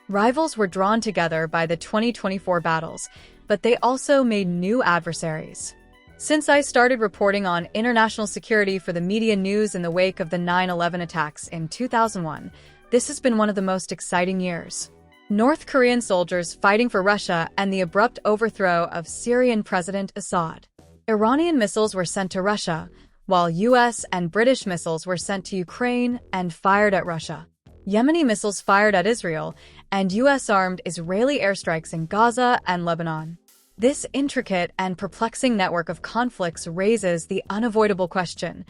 Rivals were drawn together by the 2024 battles, but they also made new adversaries. Since I started reporting on international security for the media news in the wake of the 9/11 attacks in 2001, this has been one of the most exciting years. North Korean soldiers fighting for Russia and the abrupt overthrow of Syrian President Assad. Iranian missiles were sent to Russia, while US and British missiles were sent to Ukraine and fired at Russia. Yemeni missiles fired at Israel, and US-armed Israeli airstrikes in Gaza and Lebanon. This intricate and perplexing network of conflicts raises the unavoidable question: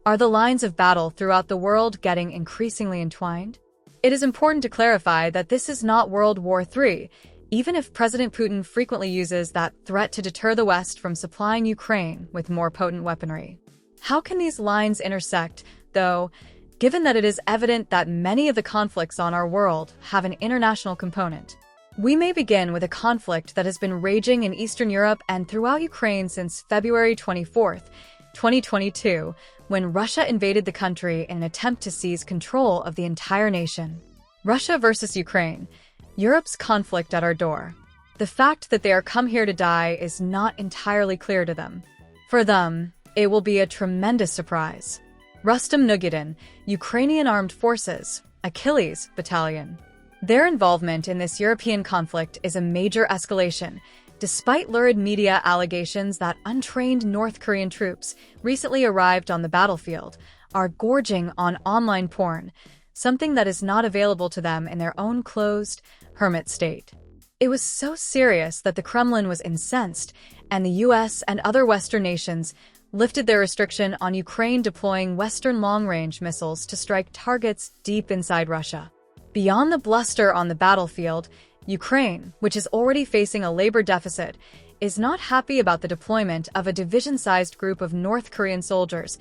are the lines of battle throughout the world getting increasingly entwined? It is important to clarify that this is not World War III, even if President Putin frequently uses that threat to deter the West from supplying Ukraine with more potent weaponry. How can these lines intersect, though, given that it is evident that many of the conflicts on our world have an international component? We may begin with a conflict that has been raging in Eastern Europe and throughout Ukraine since February 24, 2022, when Russia invaded the country in an attempt to seize control of the entire nation. Russia versus Ukraine, Europe's conflict at our door. The fact that they are come here to die is not entirely clear to them. For them, it will be a tremendous surprise. Rustam Nugudin, Ukrainian Armed Forces, Achilles Battalion. Their involvement in this European conflict is a major escalation, despite lurid media allegations that untrained North Korean troops recently arrived on the battlefield, are gorging on online porn, something that is not available to them in their own closed, hermit state. It was so serious that the Kremlin was incensed, and the US and other Western nations lifted their restriction on Ukraine deploying Western long-range missiles to strike targets deep inside Russia. Beyond the bluster on the battlefield, Ukraine, which is already facing a labor deficit, is not happy about the deployment of a division-sized group of North Korean soldiers,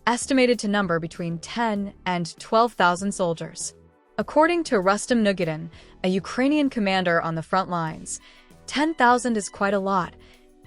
estimated to number between 10 and 12,000 soldiers. According to Rustam Nugudin, a Ukrainian commander on the front lines, 10,000 is quite a lot.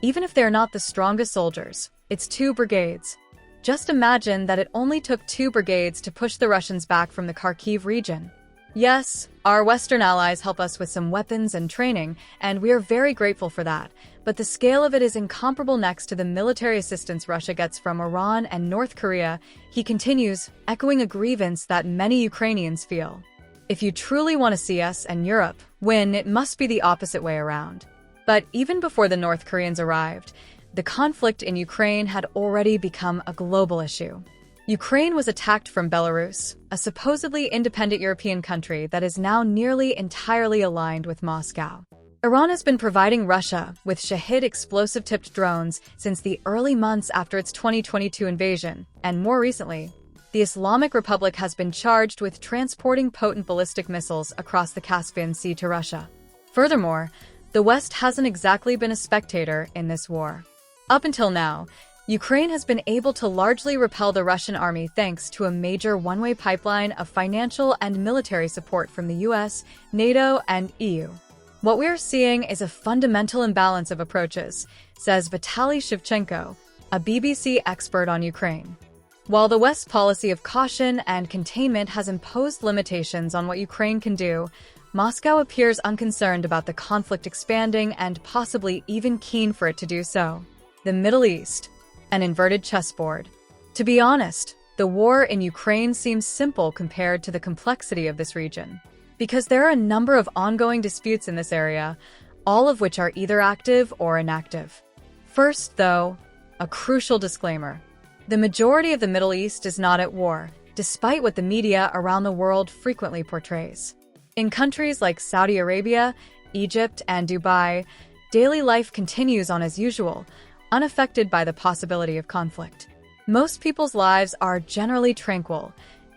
Even if they're not the strongest soldiers, it's 2 brigades. Just imagine that it only took 2 brigades to push the Russians back from the Kharkiv region. Yes, our Western allies help us with some weapons and training, and we are very grateful for that, but the scale of it is incomparable next to the military assistance Russia gets from Iran and North Korea, he continues, echoing a grievance that many Ukrainians feel. If you truly want to see us and Europe win, it must be the opposite way around. But even before the North Koreans arrived, the conflict in Ukraine had already become a global issue. Ukraine was attacked from Belarus, a supposedly independent European country that is now nearly entirely aligned with Moscow. Iran has been providing Russia with Shahed explosive-tipped drones since the early months after its 2022 invasion, and more recently, the Islamic Republic has been charged with transporting potent ballistic missiles across the Caspian Sea to Russia. Furthermore, the West hasn't exactly been a spectator in this war. Up until now, Ukraine has been able to largely repel the Russian army thanks to a major one-way pipeline of financial and military support from the US, NATO, and EU. What we are seeing is a fundamental imbalance of approaches, says Vitaly Shevchenko, a BBC expert on Ukraine. While the West's policy of caution and containment has imposed limitations on what Ukraine can do, Moscow appears unconcerned about the conflict expanding and possibly even keen for it to do so. The Middle East. An inverted chessboard. To be honest, the war in Ukraine seems simple compared to the complexity of this region, because there are a number of ongoing disputes in this area, all of which are either active or inactive. First, though, a crucial disclaimer. The majority of the Middle East is not at war, despite what the media around the world frequently portrays. In countries like Saudi Arabia, Egypt, and Dubai, daily life continues on as usual, unaffected by the possibility of conflict. Most people's lives are generally tranquil,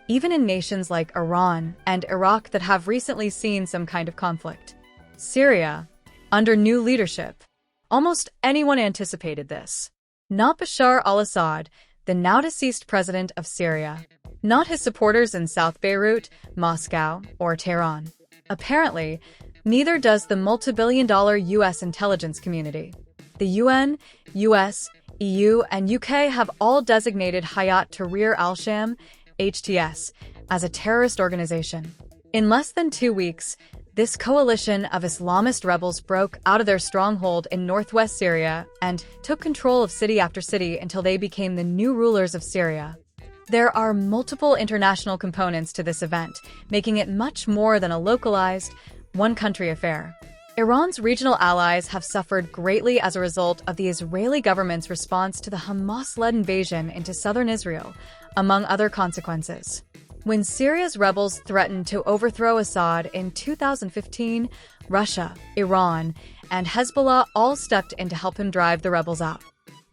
even in nations like Iran and Iraq that have recently seen some kind of conflict. Syria, under new leadership. Almost anyone anticipated this. Not Bashar al-Assad, the now-deceased president of Syria. Not his supporters in South Beirut, Moscow, or Tehran. Apparently, neither does the multi-billion-dollar U.S. intelligence community. The UN, US, EU, and UK have all designated Hayat Tahrir al-Sham, HTS, as a terrorist organization. In less than 2 weeks, This coalition of Islamist rebels broke out of their stronghold in northwest Syria and took control of city after city until they became the new rulers of Syria. There are multiple international components to this event, making it much more than a localized, one-country affair. Iran's regional allies have suffered greatly as a result of the Israeli government's response to the Hamas-led invasion into southern Israel, among other consequences. When Syria's rebels threatened to overthrow Assad in 2015, Russia, Iran, and Hezbollah all stepped in to help him drive the rebels out.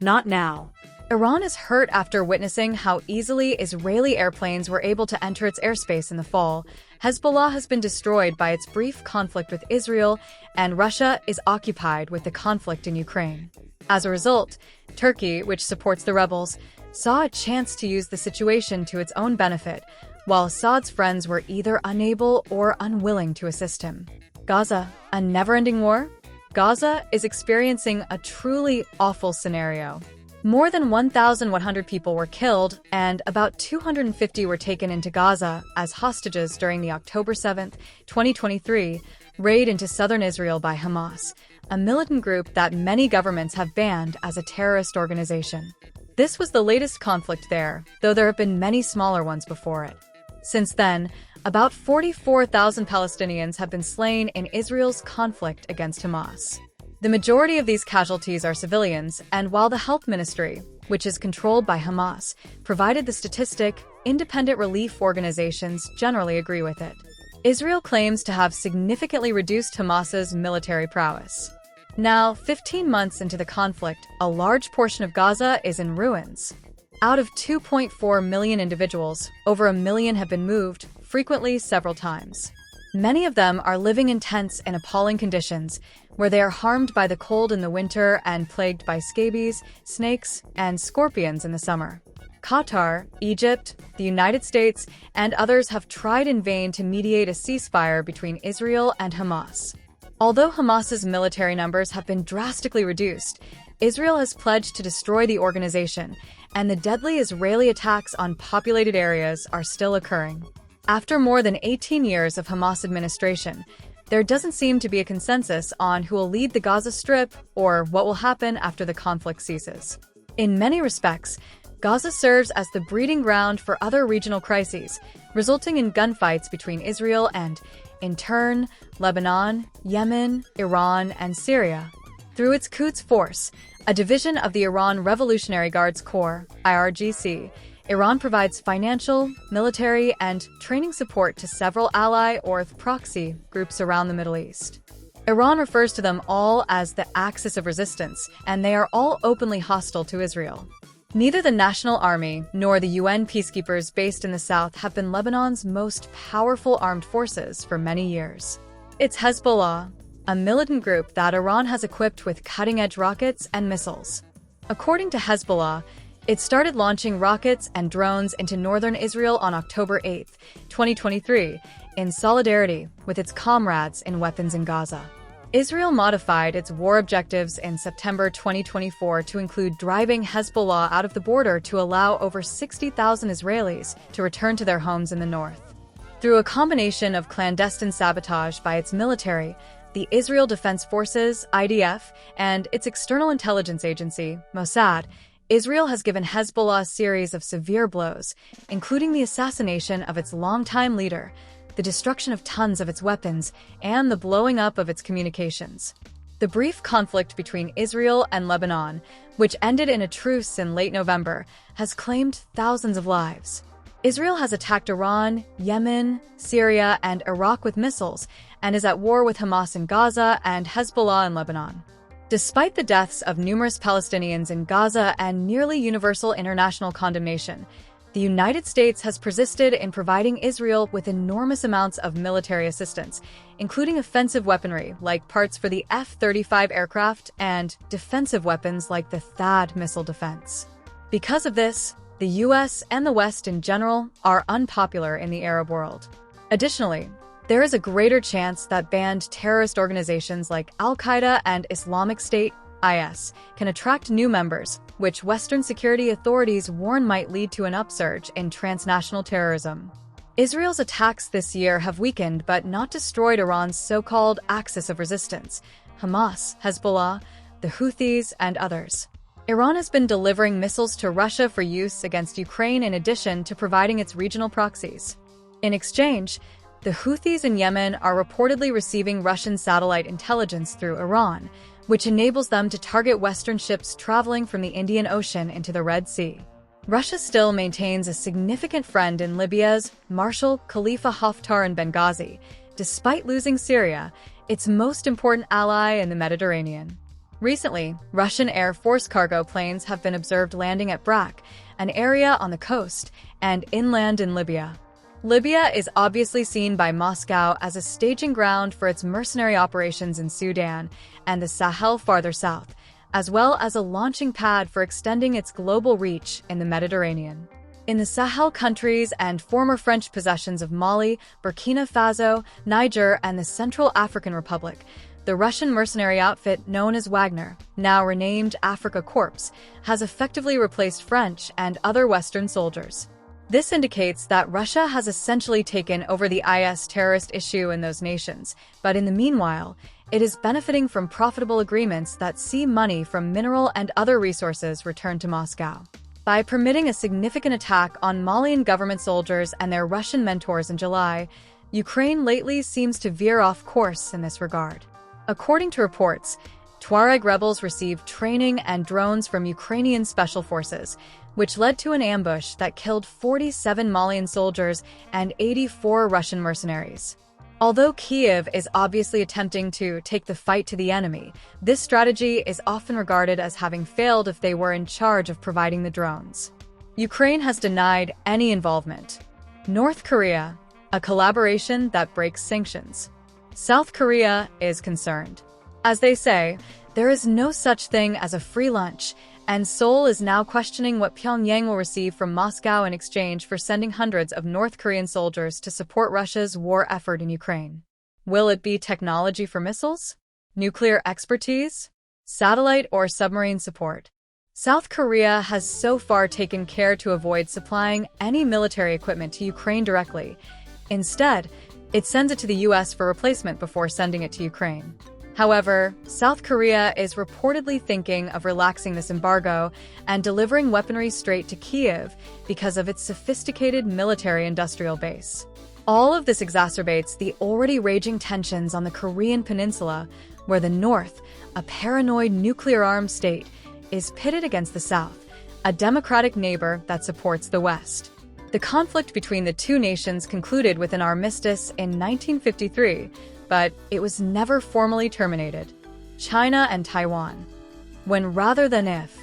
Not now. Iran is hurt after witnessing how easily Israeli airplanes were able to enter its airspace in the fall. Hezbollah has been destroyed by its brief conflict with Israel, and Russia is occupied with the conflict in Ukraine. As a result, Turkey, which supports the rebels, saw a chance to use the situation to its own benefit, while Assad's friends were either unable or unwilling to assist him. Gaza, a never-ending war? Gaza is experiencing a truly awful scenario. More than 1,100 people were killed, and about 250 were taken into Gaza as hostages during the October 7, 2023, raid into southern Israel by Hamas, a militant group that many governments have banned as a terrorist organization. This was the latest conflict there, though there have been many smaller ones before it. Since then, about 44,000 Palestinians have been slain in Israel's conflict against Hamas. The majority of these casualties are civilians, and while the Health Ministry, which is controlled by Hamas, provided the statistic, independent relief organizations generally agree with it. Israel claims to have significantly reduced Hamas's military prowess. Now, 15 months into the conflict, a large portion of Gaza is in ruins. Out of 2.4 million individuals, over 1 million have been moved, frequently several times. Many of them are living in tents in appalling conditions, where they are harmed by the cold in the winter and plagued by scabies, snakes, and scorpions in the summer. Qatar, Egypt, the United States, and others have tried in vain to mediate a ceasefire between Israel and Hamas. Although Hamas's military numbers have been drastically reduced, Israel has pledged to destroy the organization, and the deadly Israeli attacks on populated areas are still occurring. After more than 18 years of Hamas administration, there doesn't seem to be a consensus on who will lead the Gaza Strip or what will happen after the conflict ceases. In many respects, Gaza serves as the breeding ground for other regional crises, resulting in gunfights between Israel and, in turn, Lebanon, Yemen, Iran, and Syria. Through its Quds Force, a division of the Iran Revolutionary Guards Corps, IRGC, Iran provides financial, military, and training support to several ally or proxy groups around the Middle East. Iran refers to them all as the Axis of Resistance, and they are all openly hostile to Israel. Neither the National Army nor the UN peacekeepers based in the south have been Lebanon's most powerful armed forces for many years. It's Hezbollah, a militant group that Iran has equipped with cutting-edge rockets and missiles. According to Hezbollah, it started launching rockets and drones into northern Israel on October 8, 2023, in solidarity with its comrades in weapons in Gaza. Israel modified its war objectives in September 2024 to include driving Hezbollah out of the border to allow over 60,000 Israelis to return to their homes in the north. Through a combination of clandestine sabotage by its military, the Israel Defense Forces, IDF, and its external intelligence agency, Mossad, Israel has given Hezbollah a series of severe blows, including the assassination of its longtime leader, the destruction of tons of its weapons, and the blowing up of its communications. The brief conflict between Israel and Lebanon, which ended in a truce in late November, has claimed thousands of lives. Israel has attacked Iran, Yemen, Syria, and Iraq with missiles, and is at war with Hamas in Gaza and Hezbollah in Lebanon. Despite the deaths of numerous Palestinians in Gaza and nearly universal international condemnation, the United States has persisted in providing Israel with enormous amounts of military assistance, including offensive weaponry like parts for the F-35 aircraft and defensive weapons like the THAAD missile defense. Because of this, the US and the West in general are unpopular in the Arab world. Additionally, there is a greater chance that banned terrorist organizations like Al-Qaeda and Islamic State, IS, can attract new members, which Western security authorities warn might lead to an upsurge in transnational terrorism. Israel's attacks this year have weakened but not destroyed Iran's so-called axis of resistance: Hamas, Hezbollah, the Houthis, and others. Iran has been delivering missiles to Russia for use against Ukraine in addition to providing its regional proxies. In exchange, the Houthis in Yemen are reportedly receiving Russian satellite intelligence through Iran, which enables them to target Western ships traveling from the Indian Ocean into the Red Sea. Russia still maintains a significant friend in Libya's Marshal Khalifa Haftar in Benghazi, despite losing Syria, its most important ally in the Mediterranean. Recently, Russian Air Force cargo planes have been observed landing at Brak, an area on the coast and inland in Libya. Libya is obviously seen by Moscow as a staging ground for its mercenary operations in Sudan and the Sahel farther south, as well as a launching pad for extending its global reach in the Mediterranean. In the Sahel countries and former French possessions of Mali, Burkina Faso, Niger, and the Central African Republic, the Russian mercenary outfit known as Wagner, now renamed Afrika Korps, has effectively replaced French and other Western soldiers. This indicates that Russia has essentially taken over the IS terrorist issue in those nations, but in the meanwhile, it is benefiting from profitable agreements that see money from mineral and other resources returned to Moscow. By permitting a significant attack on Malian government soldiers and their Russian mentors in July, Ukraine lately seems to veer off course in this regard. According to reports, Tuareg rebels received training and drones from Ukrainian special forces, which led to an ambush that killed 47 Malian soldiers and 84 Russian mercenaries. Although Kyiv is obviously attempting to take the fight to the enemy, this strategy is often regarded as having failed if they were in charge of providing the drones. Ukraine has denied any involvement. North Korea, a collaboration that breaks sanctions. South Korea is concerned. As they say, there is no such thing as a free lunch, and Seoul is now questioning what Pyongyang will receive from Moscow in exchange for sending hundreds of North Korean soldiers to support Russia's war effort in Ukraine. Will it be technology for missiles? Nuclear expertise? Satellite or submarine support? South Korea has so far taken care to avoid supplying any military equipment to Ukraine directly. Instead, it sends it to the US for replacement before sending it to Ukraine. However, South Korea is reportedly thinking of relaxing this embargo and delivering weaponry straight to Kyiv because of its sophisticated military-industrial base. All of this exacerbates the already raging tensions on the Korean peninsula, where the North, a paranoid nuclear-armed state, is pitted against the South, a democratic neighbor that supports the West. The conflict between the two nations concluded with an armistice in 1953, but it was never formally terminated. China and Taiwan. When rather than if.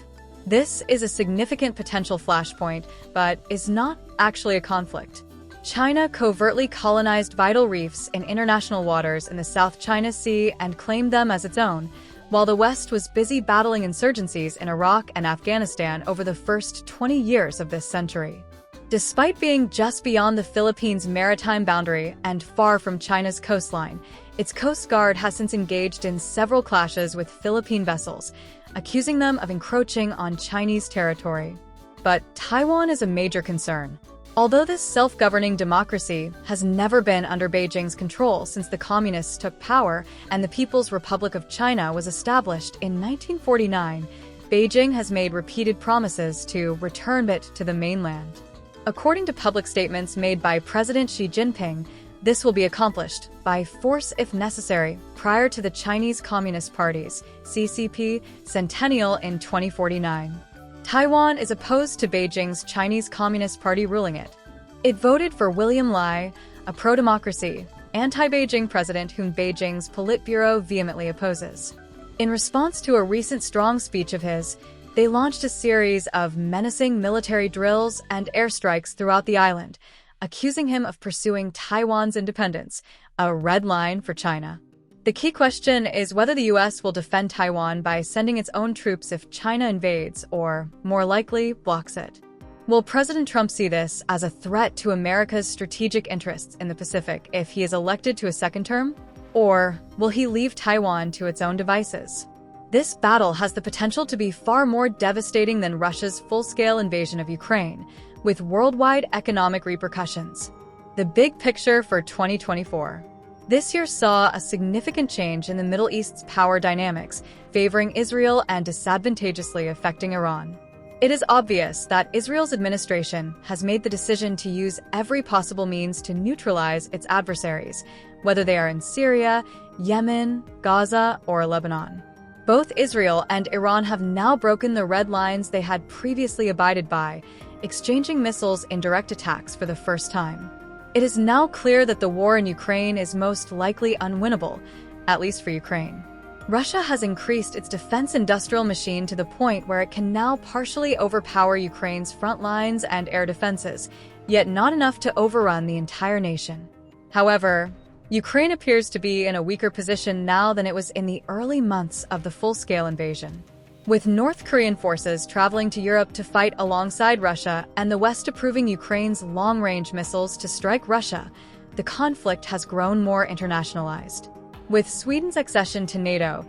This is a significant potential flashpoint, but is not actually a conflict. China covertly colonized vital reefs in international waters in the South China Sea and claimed them as its own, while the West was busy battling insurgencies in Iraq and Afghanistan over the first 20 years of this century. Despite being just beyond the Philippines' maritime boundary and far from China's coastline, its Coast Guard has since engaged in several clashes with Philippine vessels, accusing them of encroaching on Chinese territory. But Taiwan is a major concern. Although this self-governing democracy has never been under Beijing's control since the communists took power and the People's Republic of China was established in 1949, Beijing has made repeated promises to return it to the mainland. According to public statements made by President Xi Jinping, this will be accomplished by force if necessary prior to the Chinese Communist Party's CCP centennial in 2049. Taiwan is opposed to Beijing's Chinese Communist Party ruling it. It voted for William Lai, a pro-democracy, anti-Beijing president whom Beijing's Politburo vehemently opposes. In response to a recent strong speech of his, they launched a series of menacing military drills and airstrikes throughout the island, accusing him of pursuing Taiwan's independence, a red line for China. The key question is whether the US will defend Taiwan by sending its own troops if China invades or, more likely, blocks it. Will President Trump see this as a threat to America's strategic interests in the Pacific if he is elected to a second term? Or will he leave Taiwan to its own devices? This battle has the potential to be far more devastating than Russia's full-scale invasion of Ukraine, with worldwide economic repercussions. The big picture for 2024. This year saw a significant change in the Middle East's power dynamics, favoring Israel and disadvantageously affecting Iran. It is obvious that Israel's administration has made the decision to use every possible means to neutralize its adversaries, whether they are in Syria, Yemen, Gaza, or Lebanon. Both Israel and Iran have now broken the red lines they had previously abided by, exchanging missiles in direct attacks for the first time. It is now clear that the war in Ukraine is most likely unwinnable, at least for Ukraine. Russia has increased its defense industrial machine to the point where it can now partially overpower Ukraine's front lines and air defenses, yet not enough to overrun the entire nation. However, Ukraine appears to be in a weaker position now than it was in the early months of the full-scale invasion. With North Korean forces traveling to Europe to fight alongside Russia and the West approving Ukraine's long-range missiles to strike Russia, the conflict has grown more internationalized. With Sweden's accession to NATO,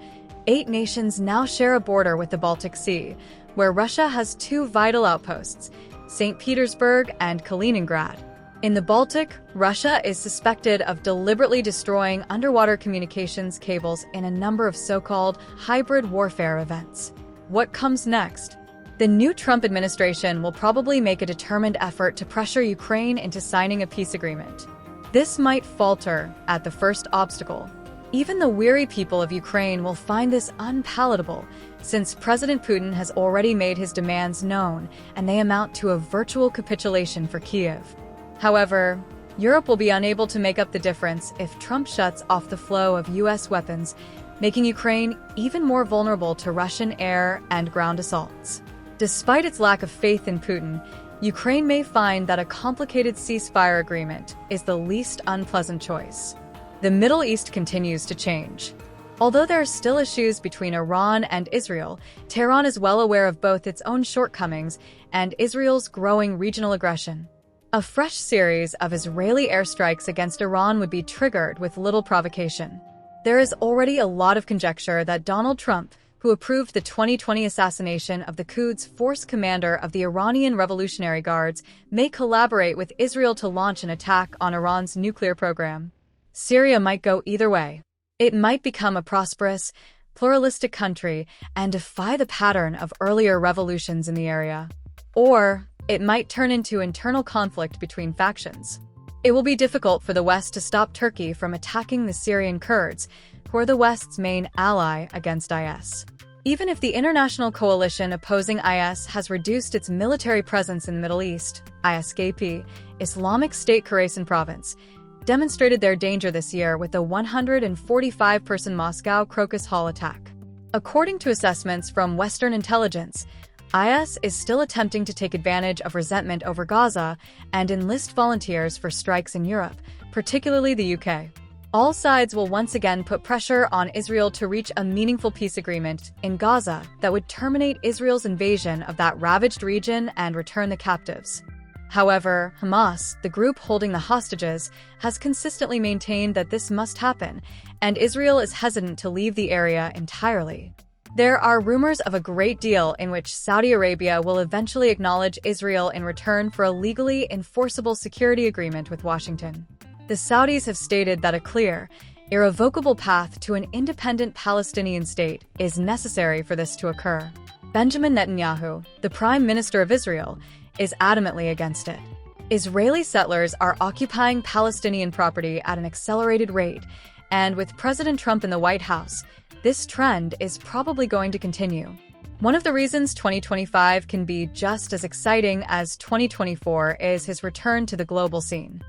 8 nations now share a border with the Baltic Sea, where Russia has 2 vital outposts, St. Petersburg and Kaliningrad. In the Baltic, Russia is suspected of deliberately destroying underwater communications cables in a number of so-called hybrid warfare events. What comes next? The new Trump administration will probably make a determined effort to pressure Ukraine into signing a peace agreement. This might falter at the first obstacle. Even the weary people of Ukraine will find this unpalatable, since President Putin has already made his demands known, and they amount to a virtual capitulation for Kyiv. However, Europe will be unable to make up the difference if Trump shuts off the flow of U.S. weapons, making Ukraine even more vulnerable to Russian air and ground assaults. Despite its lack of faith in Putin, Ukraine may find that a complicated ceasefire agreement is the least unpleasant choice. The Middle East continues to change. Although there are still issues between Iran and Israel, Tehran is well aware of both its own shortcomings and Israel's growing regional aggression. A fresh series of Israeli airstrikes against Iran would be triggered with little provocation. There is already a lot of conjecture that Donald Trump, who approved the 2020 assassination of the Quds force commander of the Iranian Revolutionary Guards, may collaborate with Israel to launch an attack on Iran's nuclear program. Syria might go either way. It might become a prosperous, pluralistic country and defy the pattern of earlier revolutions in the area. Or it might turn into internal conflict between factions. It will be difficult for the West to stop Turkey from attacking the Syrian Kurds, who are the West's main ally against IS. Even if the international coalition opposing IS has reduced its military presence in the Middle East, ISKP, Islamic State Khorasan province, demonstrated their danger this year with the 145-person Moscow Crocus Hall attack. According to assessments from Western intelligence, IS is still attempting to take advantage of resentment over Gaza and enlist volunteers for strikes in Europe, particularly the UK. All sides will once again put pressure on Israel to reach a meaningful peace agreement in Gaza that would terminate Israel's invasion of that ravaged region and return the captives. However, Hamas, the group holding the hostages, has consistently maintained that this must happen, and Israel is hesitant to leave the area entirely. There are rumors of a great deal in which Saudi Arabia will eventually acknowledge Israel in return for a legally enforceable security agreement with Washington. The Saudis have stated that a clear, irrevocable path to an independent Palestinian state is necessary for this to occur. Benjamin Netanyahu, the Prime Minister of Israel, is adamantly against it. Israeli settlers are occupying Palestinian property at an accelerated rate, and with President Trump in the White House, this trend is probably going to continue. One of the reasons 2025 can be just as exciting as 2024 is his return to the global scene.